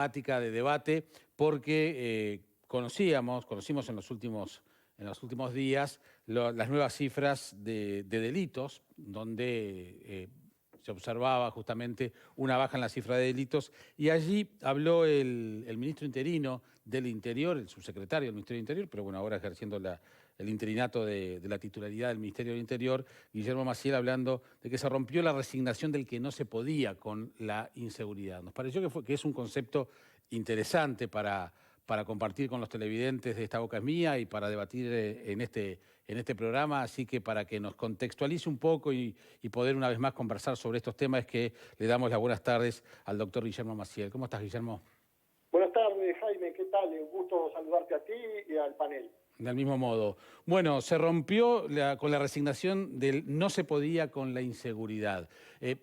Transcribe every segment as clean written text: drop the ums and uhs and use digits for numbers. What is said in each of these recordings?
temática de debate porque conocimos en los últimos días las nuevas cifras de delitos, donde se observaba justamente una baja en la cifra de delitos, y allí habló el ministro interino del Interior, el subsecretario del Ministerio del Interior, pero bueno, ahora ejerciendo el interinato de la titularidad del Ministerio del Interior, Guillermo Maciel, hablando de que se rompió la resignación del que no se podía con la inseguridad. Nos pareció que es un concepto interesante para compartir con los televidentes de Esta Boca es Mía y para debatir en este programa, así que para que nos contextualice un poco y poder una vez más conversar sobre estos temas, es que le damos las buenas tardes al doctor Guillermo Maciel. ¿Cómo estás, Guillermo? Buenas tardes, Jaime, ¿qué tal? Un gusto saludarte a ti y al panel. Del mismo modo. Bueno, se rompió con la resignación del no se podía con la inseguridad.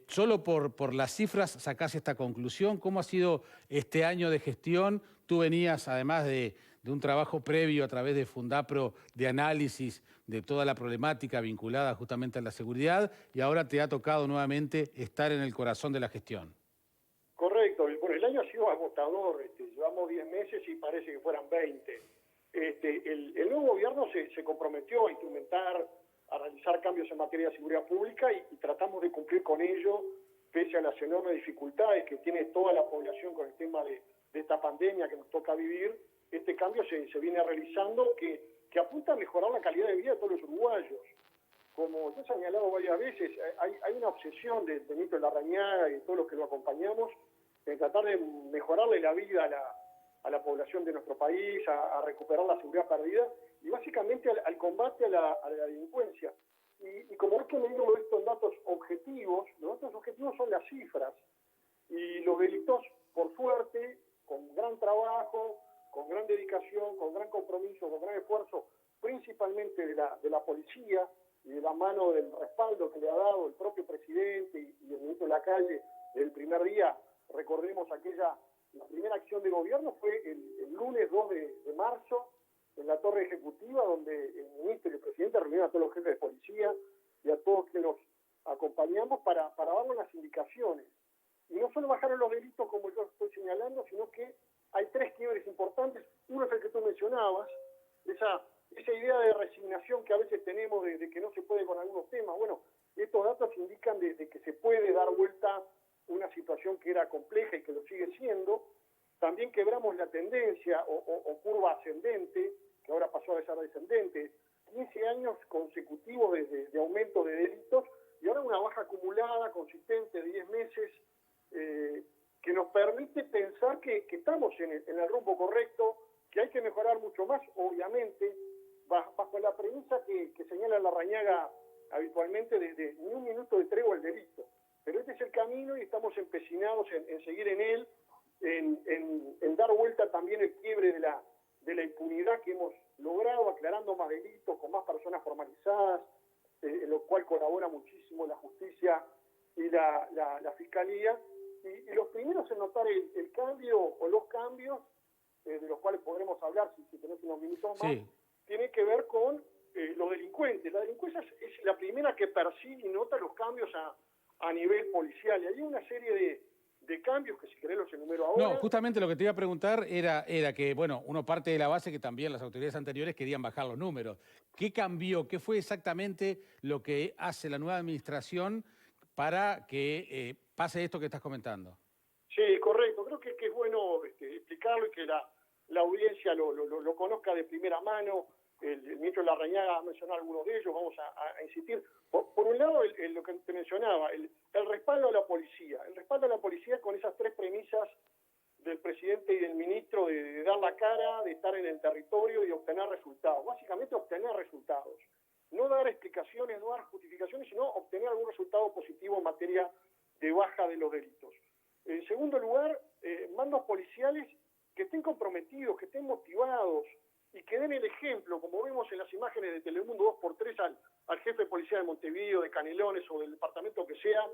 Solo por las cifras sacás esta conclusión. ¿Cómo ha sido este año de gestión? Tú venías, además de un trabajo previo a través de Fundapro, de análisis de toda la problemática vinculada justamente a la seguridad, y ahora te ha tocado nuevamente estar en el corazón de la gestión. Correcto. Bueno, el año ha sido agotador. Llevamos 10 meses y parece que fueran 20. El nuevo gobierno se comprometió a instrumentar, a realizar cambios en materia de seguridad pública y tratamos de cumplir con ello, pese a las enormes dificultades que tiene toda la población con el tema de esta pandemia que nos toca vivir. Este cambio se viene realizando que apunta a mejorar la calidad de vida de todos los uruguayos. Como yo he señalado varias veces, hay una obsesión del ministro Larrañaga y de todos los que lo acompañamos en tratar de mejorarle la vida a la población de nuestro país, a recuperar la seguridad perdida y básicamente al combate a la delincuencia. Y como es que medimos esto en datos objetivos, los datos objetivos son las cifras. Y los delitos, por suerte, con gran trabajo, con gran dedicación, con gran compromiso, con gran esfuerzo, principalmente de la policía y de la mano del respaldo que le ha dado el propio presidente y el ministro Lacalle desde el primer día. Recordemos la primera acción de gobierno fue el lunes 2 de marzo en la Torre Ejecutiva, donde el ministro y el presidente reunieron a todos los jefes de policía y a todos que los acompañamos para darnos las indicaciones. Y no solo bajaron los delitos como yo estoy señalando, sino que hay 3 quiebres importantes. Uno es el que tú mencionabas, esa idea de resignación que a veces tenemos de que no se puede con algunos temas. Bueno, estos datos indican de que se puede dar vuelta una situación que era compleja y que lo sigue siendo. También quebramos la tendencia o curva ascendente, que ahora pasó a ser descendente, 15 años consecutivos de aumento de delitos y ahora una baja acumulada consistente de 10 meses que nos permite pensar que estamos en el rumbo correcto, que hay que mejorar mucho más, obviamente, bajo la premisa que señala Larrañaga habitualmente de ni un minuto de tregua al delito. Pero este es el camino y estamos empecinados en seguir en él, en dar vuelta también el quiebre de la impunidad que hemos logrado, aclarando más delitos, con más personas formalizadas, en lo cual colabora muchísimo la justicia y la fiscalía. Y los primeros en notar el cambio o los cambios, de los cuales podremos hablar si tenemos unos minutos más, sí, tiene que ver con los delincuentes. La delincuencia es la primera que percibe y nota los cambios a nivel policial. Y hay una serie de cambios que si querés los enumero ahora. No, justamente lo que te iba a preguntar era que, bueno, uno parte de la base que también las autoridades anteriores querían bajar los números. ¿Qué cambió? ¿Qué fue exactamente lo que hace la nueva administración para que pase esto que estás comentando? Sí, correcto. Creo que es bueno explicarlo y que la audiencia lo conozca de primera mano. El ministro Larrañaga ha mencionado algunos de ellos, vamos a insistir. Por un lado, lo que te mencionaba, el respaldo a la policía. El respaldo a la policía con esas 3 premisas del presidente y del ministro de dar la cara, de estar en el territorio y obtener resultados. Básicamente obtener resultados. No dar explicaciones, no dar justificaciones, sino obtener algún resultado positivo en materia de baja de los delitos. En segundo lugar, mandos policiales que estén comprometidos, que estén motivados y que den el ejemplo, como vemos en las imágenes de Telemundo 2x3 al jefe de policía de Montevideo, de Canelones o del departamento que sea,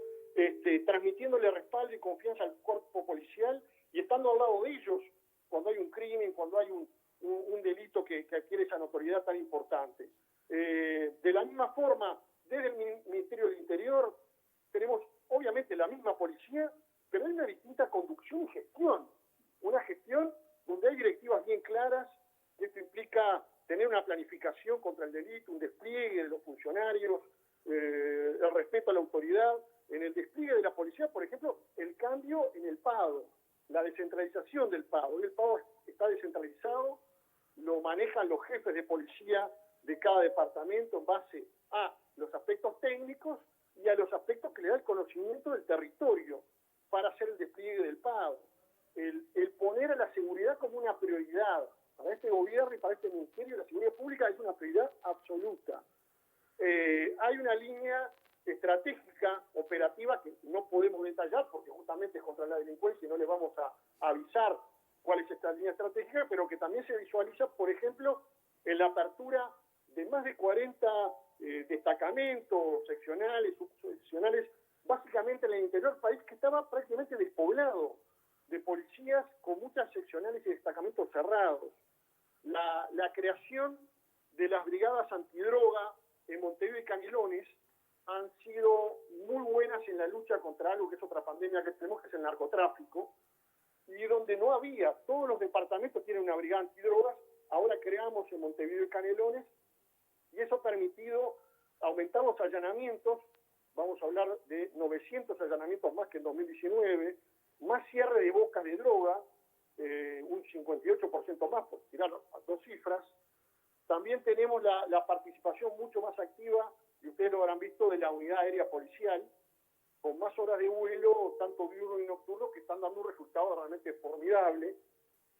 transmitiéndole respaldo y confianza al cuerpo policial y estando al lado de ellos cuando hay un crimen, cuando hay un delito que adquiere esa notoriedad tan importante. De la misma forma, desde el Ministerio del Interior tenemos obviamente la misma policía, pero hay una distinta conducción y gestión. Una tener una planificación contra el delito, un despliegue de los funcionarios, el respeto a la autoridad. En el despliegue de la policía, por ejemplo, el cambio en el PADO, la descentralización del PADO. El PADO está descentralizado, lo manejan los jefes de policía de cada departamento en base a los aspectos técnicos y a los aspectos que le da el conocimiento del territorio para hacer el despliegue del PADO. El poner a la seguridad como una prioridad. Para este gobierno y para este ministerio, la seguridad pública es una prioridad absoluta. Hay una línea estratégica, operativa, que no podemos detallar porque justamente es contra la delincuencia y no le vamos a avisar cuál es esta línea estratégica, pero que también se visualiza, por ejemplo, en la apertura de más de 40 destacamentos seccionales, subseccionales, básicamente en el interior del país, que estaba prácticamente despoblado de policías con muchas seccionales y destacamentos cerrados. La creación de las brigadas antidroga en Montevideo y Canelones han sido muy buenas en la lucha contra algo que es otra pandemia que tenemos, que es el narcotráfico, y donde no había, todos los departamentos tienen una brigada antidrogas, ahora creamos en Montevideo y Canelones, y eso ha permitido aumentar los allanamientos. Vamos a hablar de 900 allanamientos más que en 2019, más cierre de bocas de droga, un 58% más, por tirar a dos cifras. También tenemos la participación mucho más activa, y ustedes lo habrán visto, de la unidad aérea policial, con más horas de vuelo, tanto diurno y nocturno, que están dando un resultado realmente formidable.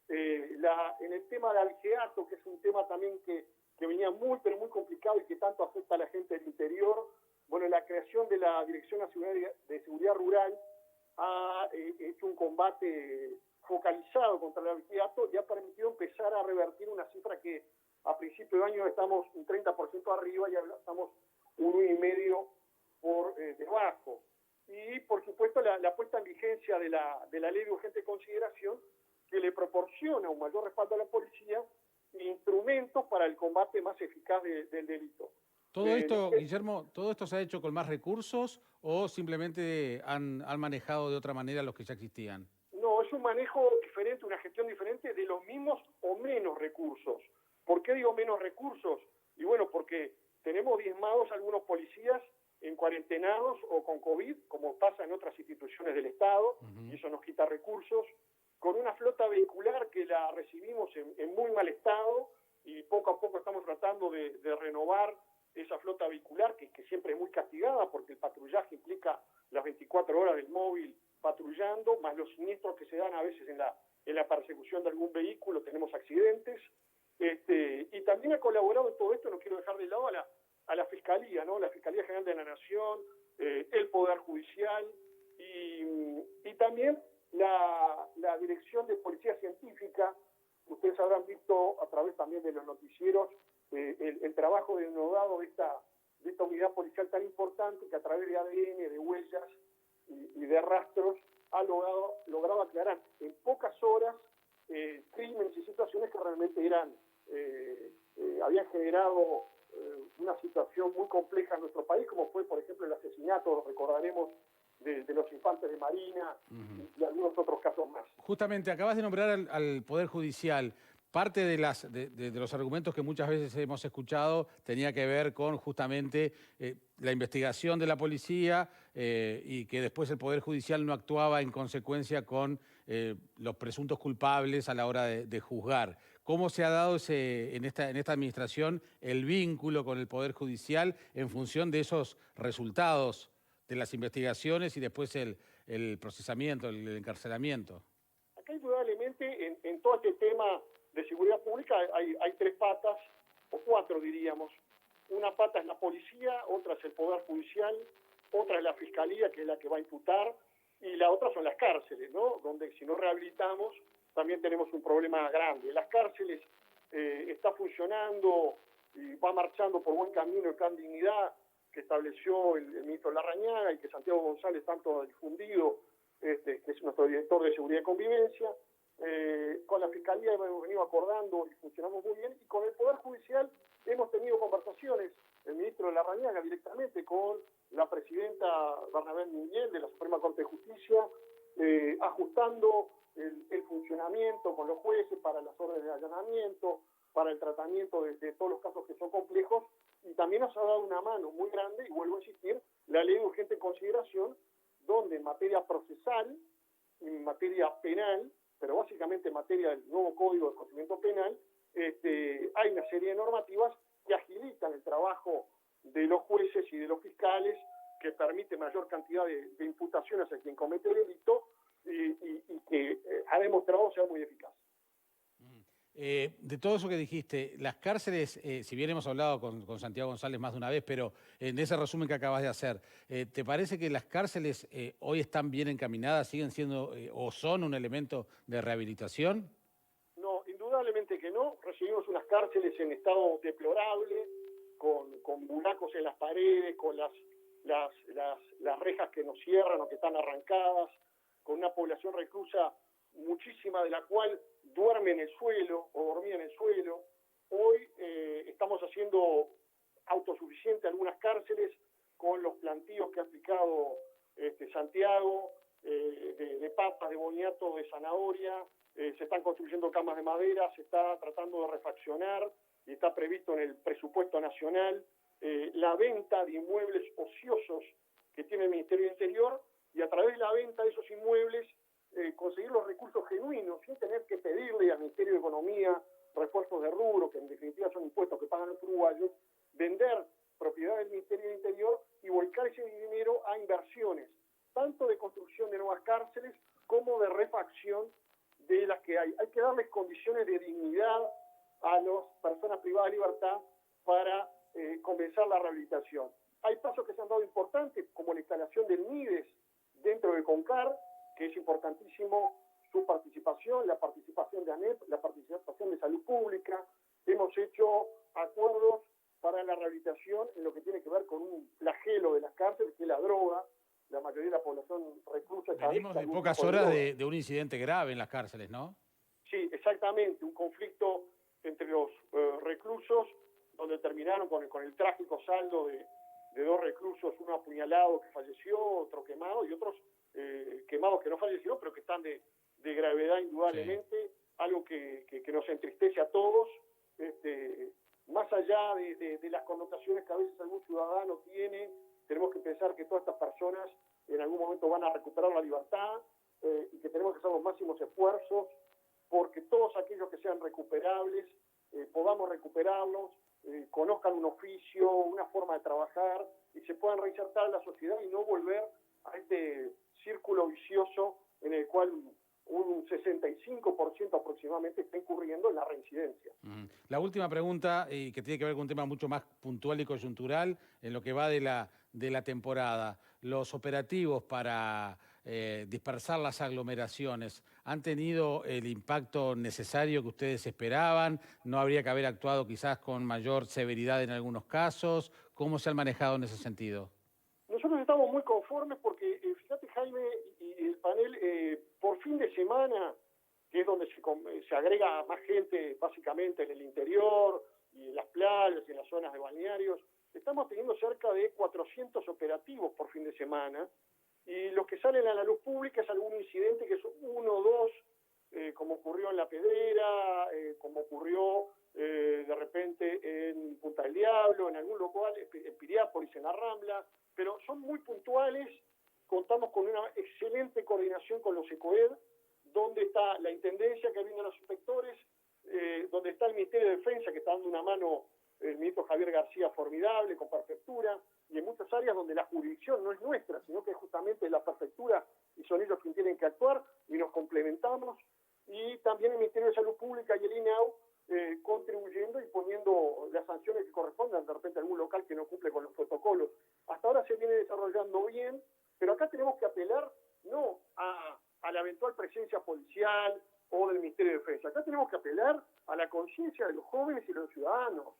En el tema del algeato, que es un tema también que venía muy, pero muy complicado y que tanto afecta a la gente del interior, bueno, la creación de la Dirección Nacional de Seguridad Rural ha hecho un combate focalizado contra el algeato y ha permitido empezar a revertir una cifra que a principio de año estamos un 30% arriba y ahora estamos un 1,5% por debajo. Y, por supuesto, la puesta en vigencia de la ley de urgente consideración, que le proporciona un mayor respaldo a la policía e instrumentos para el combate más eficaz del delito. ¿Todo esto, Guillermo, todo esto se ha hecho con más recursos o simplemente han manejado de otra manera los que ya existían? No, es un manejo diferente, una gestión diferente de los mismos o menos recursos. ¿Por qué digo menos recursos? Y bueno, porque tenemos diezmados algunos policías en cuarentenados o con COVID, como pasa en otras instituciones del Estado, y eso nos quita recursos, con una flota vehicular que la recibimos en muy mal estado, y poco a poco estamos tratando de renovar esa flota vehicular, que siempre es muy castigada, porque el patrullaje implica las 24 horas del móvil patrullando, más los siniestros que se dan a veces en la persecución de algún vehículo, tenemos accidentes. Y también ha colaborado en todo esto, no quiero dejar de lado a la Fiscalía, ¿no? La Fiscalía General de la Nación, el Poder Judicial y también la Dirección de Policía Científica. Ustedes habrán visto a través también de los noticieros el trabajo denodado de esta unidad policial tan importante, que a través de ADN, de huellas y de rastros ha logrado aclarar en pocas horas crímenes y situaciones que realmente habían generado una situación muy compleja en nuestro país, como fue, por ejemplo, el asesinato, recordaremos, de los infantes de Marina y algunos otros casos más. Justamente, acabas de nombrar al Poder Judicial. Parte de los argumentos que muchas veces hemos escuchado tenía que ver con justamente la investigación de la policía y que después el Poder Judicial no actuaba en consecuencia con los presuntos culpables a la hora de juzgar. ¿Cómo se ha dado en esta administración el vínculo con el Poder Judicial en función de esos resultados de las investigaciones y después el procesamiento, el encarcelamiento? Acá indudablemente en todo este tema de seguridad pública hay tres patas, o cuatro diríamos. Una pata es la policía, otra es el Poder Judicial, otra es la Fiscalía, que es la que va a imputar, y la otra son las cárceles, ¿no? Donde si no rehabilitamos también tenemos un problema grande. Las cárceles está funcionando y va marchando por buen camino el Plan Dignidad que estableció el ministro Larrañaga y que Santiago González tanto ha difundido, que es nuestro director de Seguridad y Convivencia. Con la Fiscalía hemos venido acordando y funcionamos muy bien, y con el Poder Judicial hemos tenido conversaciones, el ministro Larrañaga directamente con la presidenta Bernabé Miguel de la Suprema Corte de Justicia, ajustando el funcionamiento con los jueces para las órdenes de allanamiento, para el tratamiento de todos los casos que son complejos, y también nos ha dado una mano muy grande, y vuelvo a insistir, la ley de urgente consideración, donde en materia procesal, en materia penal, pero básicamente en materia del nuevo Código de Procedimiento Penal, hay una serie de normativas que agilitan el trabajo de los jueces y de los fiscales, que permite mayor cantidad de imputaciones a quien comete el delito y que ha demostrado ser muy eficaz. De todo eso que dijiste, las cárceles, si bien hemos hablado con Santiago González más de una vez, pero en ese resumen que acabas de hacer, ¿te parece que las cárceles hoy están bien encaminadas, siguen siendo o son un elemento de rehabilitación? No, indudablemente que no. Recibimos unas cárceles en estado deplorable, con buracos en las paredes, con las rejas que nos cierran o que están arrancadas, con una población reclusa, muchísima de la cual duerme en el suelo o dormía en el suelo. Hoy estamos haciendo autosuficiente algunas cárceles con los plantíos que ha aplicado Santiago, de papas, de boniato, de zanahoria. Se están construyendo camas de madera, se está tratando de refaccionar y está previsto en el presupuesto nacional la venta de inmuebles ociosos que tiene el Ministerio del Interior, y a través de la venta de esos inmuebles conseguir los recursos genuinos sin tener que pedirle al Ministerio de Economía refuerzos de rubro, que en definitiva son impuestos que pagan los uruguayos, vender propiedad del Ministerio del Interior y volcar ese dinero a inversiones, tanto de construcción de nuevas cárceles como de refacción de las que hay. Hay que darles condiciones de dignidad a las personas privadas de libertad para comenzar la rehabilitación. Hay pasos que se han dado importantes, como la instalación del MIDES dentro de CONCAR, que es importantísimo su participación, la participación de ANEP, la participación de Salud Pública. Hemos hecho acuerdos para la rehabilitación en lo que tiene que ver con un flagelo de las cárceles, que es la droga. La mayoría de la población reclusa... Venimos de pocas horas de un incidente grave en las cárceles, ¿no? Sí, exactamente, un conflicto entre los reclusos, donde terminaron con el trágico saldo de dos reclusos, uno apuñalado que falleció, otro quemado, y otros quemados que no fallecieron, pero que están de gravedad indudablemente, sí. Algo que nos entristece a todos, más allá de las connotaciones que a veces algún ciudadano tiene. Tenemos que pensar que todas estas personas en algún momento van a recuperar la libertad y que tenemos que hacer los máximos esfuerzos porque todos aquellos que sean recuperables, podamos recuperarlos, conozcan un oficio, una forma de trabajar y se puedan reinsertar en la sociedad y no volver a este círculo vicioso en el cual un 65% aproximadamente está incurriendo en la reincidencia. La última pregunta, y que tiene que ver con un tema mucho más puntual y coyuntural, en lo que va de la temporada. Los operativos para dispersar las aglomeraciones, ¿han tenido el impacto necesario que ustedes esperaban? ¿No habría que haber actuado quizás con mayor severidad en algunos casos? ¿Cómo se han manejado en ese sentido? Nosotros estamos muy conformes porque, fíjate Jaime y el panel, por fin de semana, que es donde se agrega más gente básicamente en el interior y en las playas y en las zonas de balnearios, estamos teniendo cerca de 400 operativos por fin de semana, y los que salen a la luz pública es algún incidente que es uno o dos, como ocurrió en La Pedrera, como ocurrió de repente en Punta del Diablo, en algún local, en Piriápolis, en La Rambla, pero son muy puntuales. Contamos con una excelente coordinación con los ECOED, donde está la Intendencia que brinda a los inspectores, donde está el Ministerio de Defensa que está dando una mano el ministro Javier García formidable, con prefectura, y en muchas áreas donde la jurisdicción no es nuestra, sino que es justamente la prefectura y son ellos quienes tienen que actuar y nos complementamos, y también el Ministerio de Salud Pública y el INAU contribuyendo y poniendo las sanciones que correspondan de repente a algún local que no cumple con los protocolos. Hasta ahora se viene desarrollando bien, pero acá tenemos que apelar no a la eventual presencia policial o del Ministerio de Defensa. Acá tenemos que apelar a la conciencia de los jóvenes y los ciudadanos.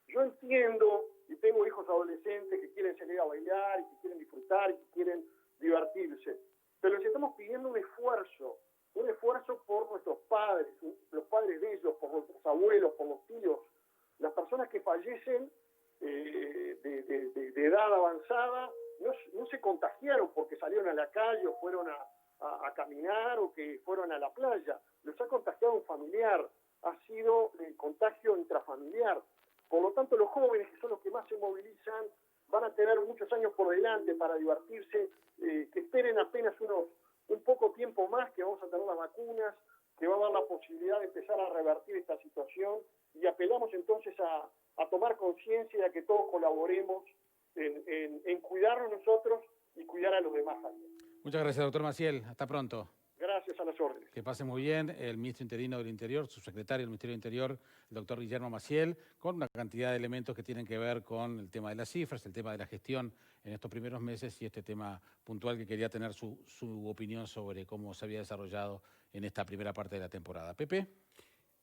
Yo entiendo, y tengo hijos adolescentes que quieren salir a bailar, y que quieren disfrutar, y que quieren divertirse, pero les estamos pidiendo un esfuerzo por nuestros padres, los padres de ellos, por nuestros abuelos, por los tíos, las personas que fallecen de edad avanzada, no se contagiaron porque salieron a la calle o fueron a caminar o que fueron a la playa. Los ha contagiado un familiar, ha sido contagio intrafamiliar. Por lo tanto, los jóvenes, que son los que más se movilizan, van a tener muchos años por delante para divertirse, que esperen apenas un poco tiempo más, que vamos a tener las vacunas, que va a dar la posibilidad de empezar a revertir esta situación, y apelamos entonces a tomar conciencia y a que todos colaboremos en cuidarnos nosotros y cuidar a los demás también. Muchas gracias, doctor Maciel. Hasta pronto. Gracias, a las órdenes. Que pase muy bien el ministro interino del Interior, subsecretario del Ministerio del Interior, el doctor Guillermo Maciel, con una cantidad de elementos que tienen que ver con el tema de las cifras, el tema de la gestión en estos primeros meses y este tema puntual que quería tener su opinión sobre cómo se había desarrollado en esta primera parte de la temporada. Pepe.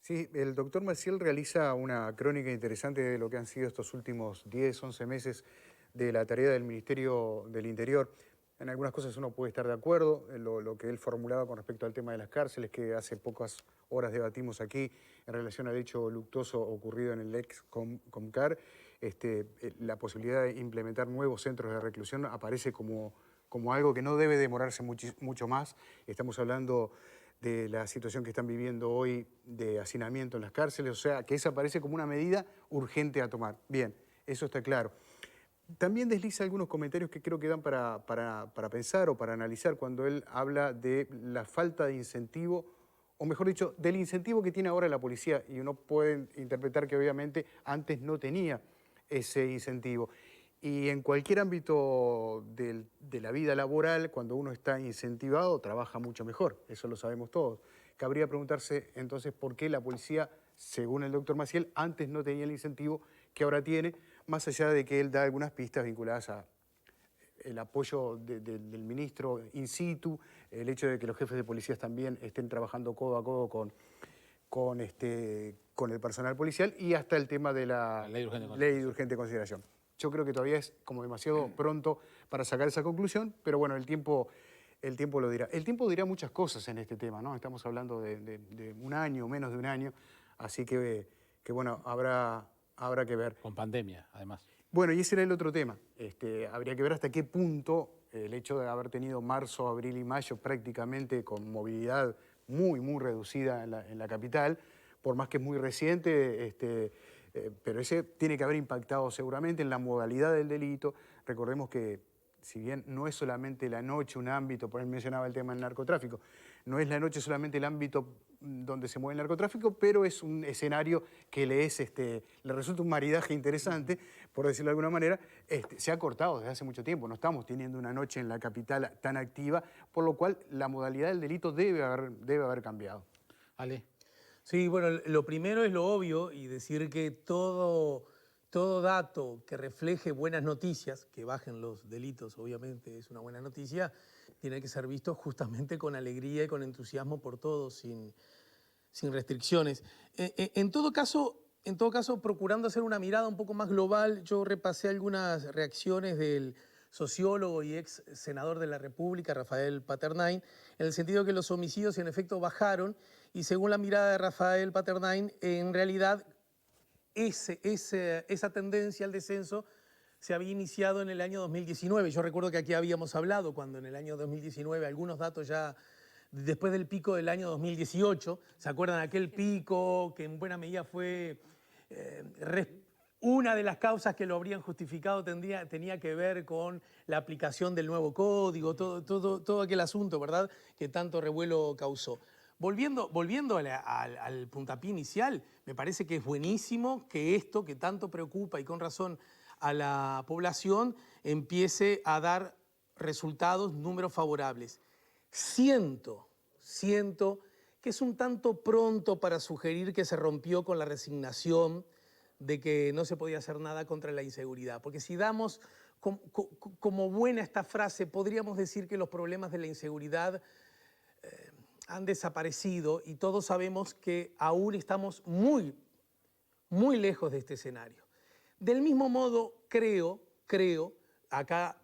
Sí, el doctor Maciel realiza una crónica interesante de lo que han sido estos últimos 10, 11 meses de la tarea del Ministerio del Interior. En algunas cosas uno puede estar de acuerdo, en lo que él formulaba con respecto al tema de las cárceles, que hace pocas horas debatimos aquí en relación al hecho luctuoso ocurrido en el ex Comcar. La posibilidad de implementar nuevos centros de reclusión aparece como algo que no debe demorarse mucho más. Estamos hablando de la situación que están viviendo hoy de hacinamiento en las cárceles, o sea, que esa aparece como una medida urgente a tomar. Bien, eso está claro. También desliza algunos comentarios que creo que dan para pensar o para analizar cuando él habla de la falta de incentivo, o mejor dicho, del incentivo que tiene ahora la policía, y uno puede interpretar que obviamente antes no tenía ese incentivo. Y en cualquier ámbito de la vida laboral, cuando uno está incentivado, trabaja mucho mejor, eso lo sabemos todos. Cabría preguntarse entonces por qué la policía, según el doctor Maciel, antes no tenía el incentivo que ahora tiene, más allá de que él da algunas pistas vinculadas a el apoyo del ministro in situ, el hecho de que los jefes de policías también estén trabajando codo a codo con el personal policial, y hasta el tema de la ley de urgente consideración. Yo creo que todavía es como demasiado pronto para sacar esa conclusión, pero bueno, el tiempo lo dirá. El tiempo dirá muchas cosas en este tema, ¿no? Estamos hablando de un año, menos de un año, así que bueno, habrá que ver. Con pandemia, además. Bueno, y ese era el otro tema. Habría que ver hasta qué punto el hecho de haber tenido marzo, abril y mayo prácticamente con movilidad muy, muy reducida en la capital, por más que es muy reciente, pero ese tiene que haber impactado seguramente en la modalidad del delito. Recordemos que si bien no es solamente la noche un ámbito, por él mencionaba el tema del narcotráfico, no es la noche solamente el ámbito donde se mueve el narcotráfico, pero es un escenario que le resulta un maridaje interesante, por decirlo de alguna manera. Se ha cortado desde hace mucho tiempo, no estamos teniendo una noche en la capital tan activa, por lo cual la modalidad del delito debe haber cambiado. Ale. Sí, bueno, lo primero es lo obvio y decir que todo dato que refleje buenas noticias, que bajen los delitos, obviamente es una buena noticia, tiene que ser visto justamente con alegría y con entusiasmo por todos, sin restricciones. En todo caso, procurando hacer una mirada un poco más global, yo repasé algunas reacciones del sociólogo y ex senador de la República, Rafael Paternain, en el sentido que los homicidios en efecto bajaron, y según la mirada de Rafael Paternain, en realidad esa tendencia al descenso se había iniciado en el año 2019. Yo recuerdo que aquí habíamos hablado cuando en el año 2019, algunos datos ya después del pico del año 2018, ¿se acuerdan aquel pico que en buena medida fue una de las causas que lo habrían justificado tenía que ver con la aplicación del nuevo código, todo aquel asunto, ¿verdad?, que tanto revuelo causó. Volviendo al puntapié inicial, me parece que es buenísimo que esto que tanto preocupa y con razón a la población empiece a dar resultados, números favorables. Siento que es un tanto pronto para sugerir que se rompió con la resignación de que no se podía hacer nada contra la inseguridad. Porque si damos como buena esta frase, podríamos decir que los problemas de la inseguridad han desaparecido y todos sabemos que aún estamos muy, muy lejos de este escenario. Del mismo modo, creo, acá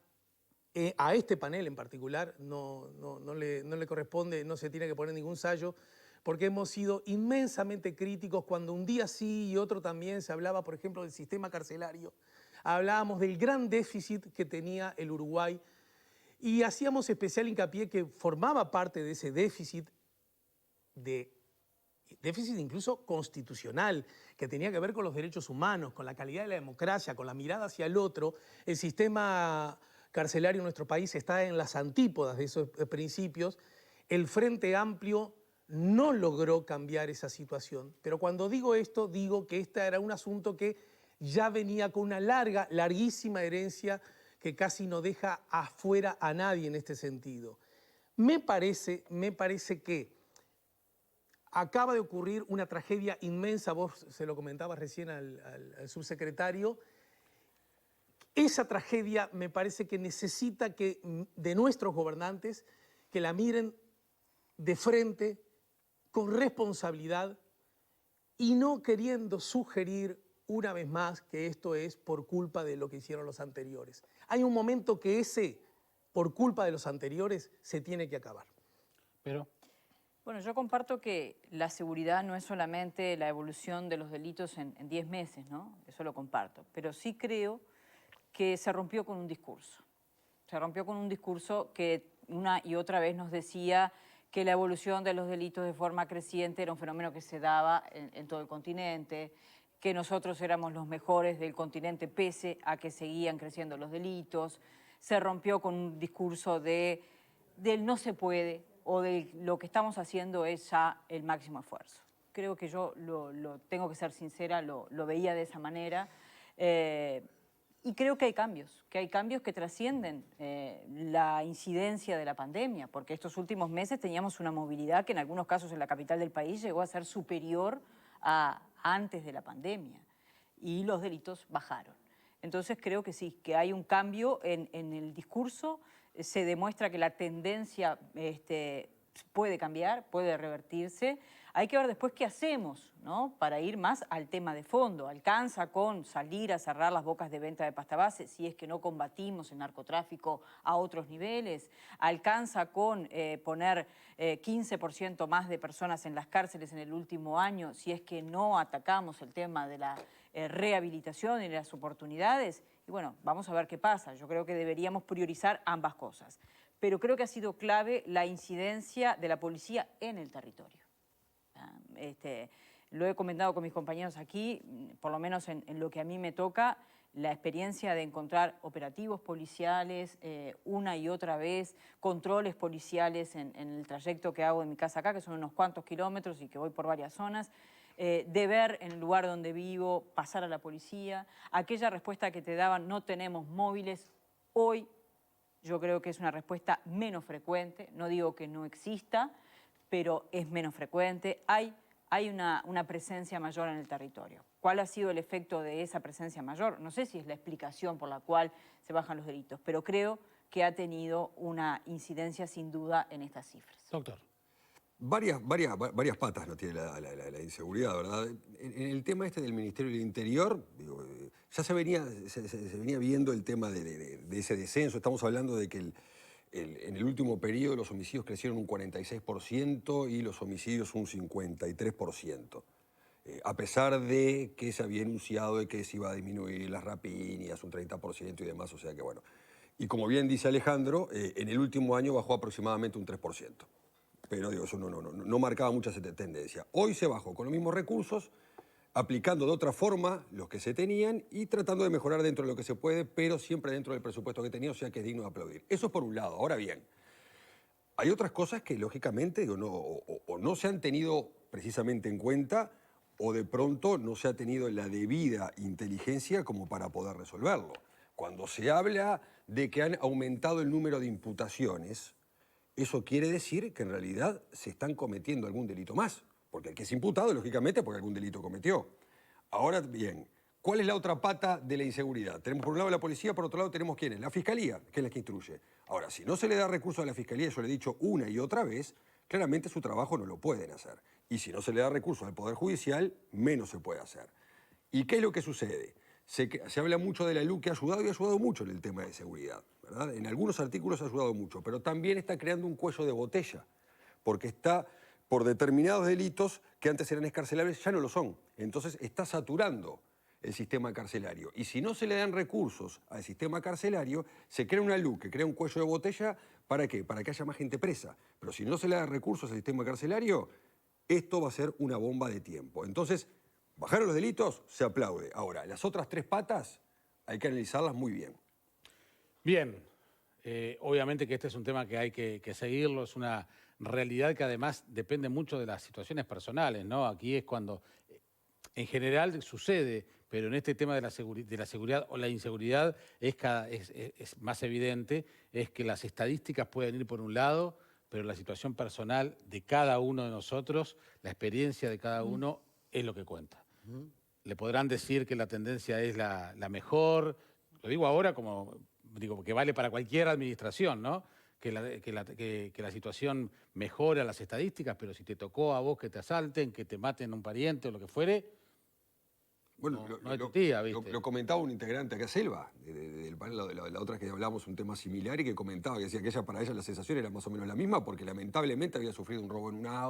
a este panel en particular no le corresponde, no se tiene que poner ningún sello, porque hemos sido inmensamente críticos cuando un día sí y otro también se hablaba, por ejemplo, del sistema carcelario. Hablábamos del gran déficit que tenía el Uruguay Y hacíamos especial hincapié que formaba parte de ese déficit incluso constitucional, que tenía que ver con los derechos humanos, con la calidad de la democracia, con la mirada hacia el otro. El sistema carcelario en nuestro país está en las antípodas de esos principios. El Frente Amplio no logró cambiar esa situación. Pero cuando digo esto, digo que este era un asunto que ya venía con una larguísima herencia que casi no deja afuera a nadie en este sentido. Me parece que acaba de ocurrir una tragedia inmensa, vos se lo comentabas recién al subsecretario. Esa tragedia me parece que necesita de nuestros gobernantes que la miren de frente, con responsabilidad y no queriendo sugerir una vez más que esto es por culpa de lo que hicieron los anteriores. Hay un momento que por culpa de los anteriores, se tiene que acabar. Pero... Bueno, yo comparto que la seguridad no es solamente la evolución de los delitos en 10 meses, ¿no? Eso lo comparto. Pero sí creo que se rompió con un discurso. Se rompió con un discurso que una y otra vez nos decía que la evolución de los delitos de forma creciente era un fenómeno que se daba en todo el continente, que nosotros éramos los mejores del continente pese a que seguían creciendo los delitos. Se rompió con un discurso del no se puede o de lo que estamos haciendo es ya el máximo esfuerzo. Creo que yo tengo que ser sincera, lo veía de esa manera. Y creo que hay cambios que trascienden la incidencia de la pandemia, porque estos últimos meses teníamos una movilidad que en algunos casos en la capital del país llegó a ser superior a antes de la pandemia y los delitos bajaron. Entonces creo que sí, que hay un cambio en el discurso, se demuestra que la tendencia puede cambiar, puede revertirse. Hay que ver después qué hacemos, ¿no? Para ir más al tema de fondo. ¿Alcanza con salir a cerrar las bocas de venta de pasta base si es que no combatimos el narcotráfico a otros niveles? ¿Alcanza con poner 15% más de personas en las cárceles en el último año si es que no atacamos el tema de la rehabilitación y de las oportunidades? Y bueno, vamos a ver qué pasa. Yo creo que deberíamos priorizar ambas cosas. Pero creo que ha sido clave la incidencia de la policía en el territorio. Lo he comentado con mis compañeros aquí, por lo menos en lo que a mí me toca, la experiencia de encontrar operativos policiales una y otra vez, controles policiales en el trayecto que hago de mi casa acá, que son unos cuantos kilómetros y que voy por varias zonas, de ver en el lugar donde vivo pasar a la policía, aquella respuesta que te daban, no tenemos móviles, hoy yo creo que es una respuesta menos frecuente, no digo que no exista, pero es menos frecuente, hay una presencia mayor en el territorio. ¿Cuál ha sido el efecto de esa presencia mayor? No sé si es la explicación por la cual se bajan los delitos, pero creo que ha tenido una incidencia sin duda en estas cifras. Doctor. Varias patas no tiene la inseguridad, ¿verdad? En el tema del Ministerio del Interior, digo, ya se venía viendo el tema de ese descenso. Estamos hablando de que en el último periodo los homicidios crecieron un 46% y los homicidios un 53%. A pesar de que se había anunciado de que se iba a disminuir las rapiñas un 30% y demás, o sea que bueno. Y como bien dice Alejandro, en el último año bajó aproximadamente un 3%. Pero digo, eso no marcaba mucha tendencia. Hoy se bajó con los mismos recursos, aplicando de otra forma los que se tenían y tratando de mejorar dentro de lo que se puede, pero siempre dentro del presupuesto que tenía, o sea que es digno de aplaudir. Eso es por un lado. Ahora bien, hay otras cosas que lógicamente digo, no se han tenido precisamente en cuenta o de pronto no se ha tenido la debida inteligencia como para poder resolverlo. Cuando se habla de que han aumentado el número de imputaciones, eso quiere decir que en realidad se están cometiendo algún delito más, porque el que es imputado, lógicamente, porque algún delito cometió. Ahora bien, ¿cuál es la otra pata de la inseguridad? Tenemos por un lado la policía, por otro lado tenemos ¿quiénes? La fiscalía, que es la que instruye. Ahora, si no se le da recursos a la fiscalía, yo le he dicho una y otra vez, claramente su trabajo no lo pueden hacer. Y si no se le da recursos al Poder Judicial, menos se puede hacer. ¿Y qué es lo que sucede? Se habla mucho de la LUC que ha ayudado y ha ayudado mucho en el tema de seguridad, ¿verdad? En algunos artículos ha ayudado mucho, pero también está creando un cuello de botella, porque está por determinados delitos que antes eran excarcelables, ya no lo son. Entonces está saturando el sistema carcelario. Y si no se le dan recursos al sistema carcelario, se crea una luz, que crea un cuello de botella, ¿para qué? Para que haya más gente presa. Pero si no se le dan recursos al sistema carcelario, esto va a ser una bomba de tiempo. Entonces, bajaron los delitos, se aplaude. Ahora, las otras 3 patas hay que analizarlas muy bien. Bien, obviamente que este es un tema que hay que seguirlo, es una realidad que además depende mucho de las situaciones personales, ¿no? Aquí es cuando, en general sucede, pero en este tema de la seguridad o la inseguridad es más evidente, es que las estadísticas pueden ir por un lado, pero la situación personal de cada uno de nosotros, la experiencia de cada uno es lo que cuenta. Le podrán decir que la tendencia es la mejor, lo digo ahora como digo, que vale para cualquier administración, ¿no? Que la situación mejora las estadísticas, pero si te tocó a vos que te asalten, que te maten a un pariente o lo que fuere, Bueno, no es tu tía, ¿viste? lo comentaba un integrante acá, Selva, del panel, la otra que hablamos un tema similar y que comentaba, que decía que para ella la sensación era más o menos la misma porque lamentablemente había sufrido un robo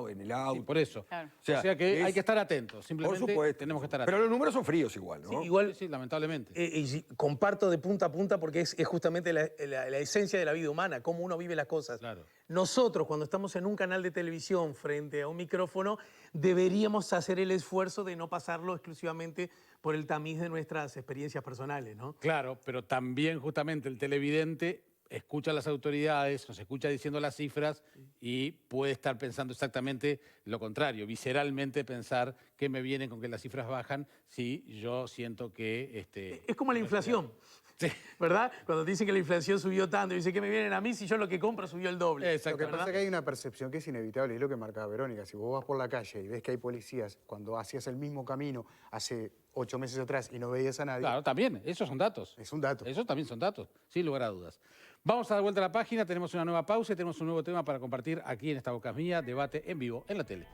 en el auto. Sí, por eso. Claro. O sea que hay que estar atentos, simplemente por supuesto, tenemos que estar Pero atentos. los números son fríos igual, ¿no? Sí, igual, Sí, lamentablemente. y comparto de punta a punta porque es justamente la esencia de la vida humana, cómo uno vive las cosas. Claro. Nosotros, cuando estamos en un canal de televisión frente a un micrófono, deberíamos hacer el esfuerzo de no pasarlo exclusivamente por el tamiz de nuestras experiencias personales, ¿no? Claro, pero también justamente el televidente escucha a las autoridades, nos escucha diciendo las cifras y puede estar pensando exactamente lo contrario, visceralmente pensar que me vienen con que las cifras bajan si yo siento que... Es como la inflación, Sí. ¿verdad? Cuando dicen que la inflación subió tanto, dicen que me vienen a mí si yo lo que compro subió el doble. Lo Exacto. que pasa es que hay una percepción que es inevitable, y es lo que marcaba Verónica. Si vos vas por la calle y ves que hay policías, cuando hacías el mismo camino hace 8 meses atrás y no veías a nadie, Claro, también, esos son datos. es un dato. Esos también son datos, sin lugar a dudas. Vamos a dar vuelta a la página, tenemos una nueva pausa y tenemos un nuevo tema para compartir aquí en Esta Boca es Mía, debate en vivo en la tele.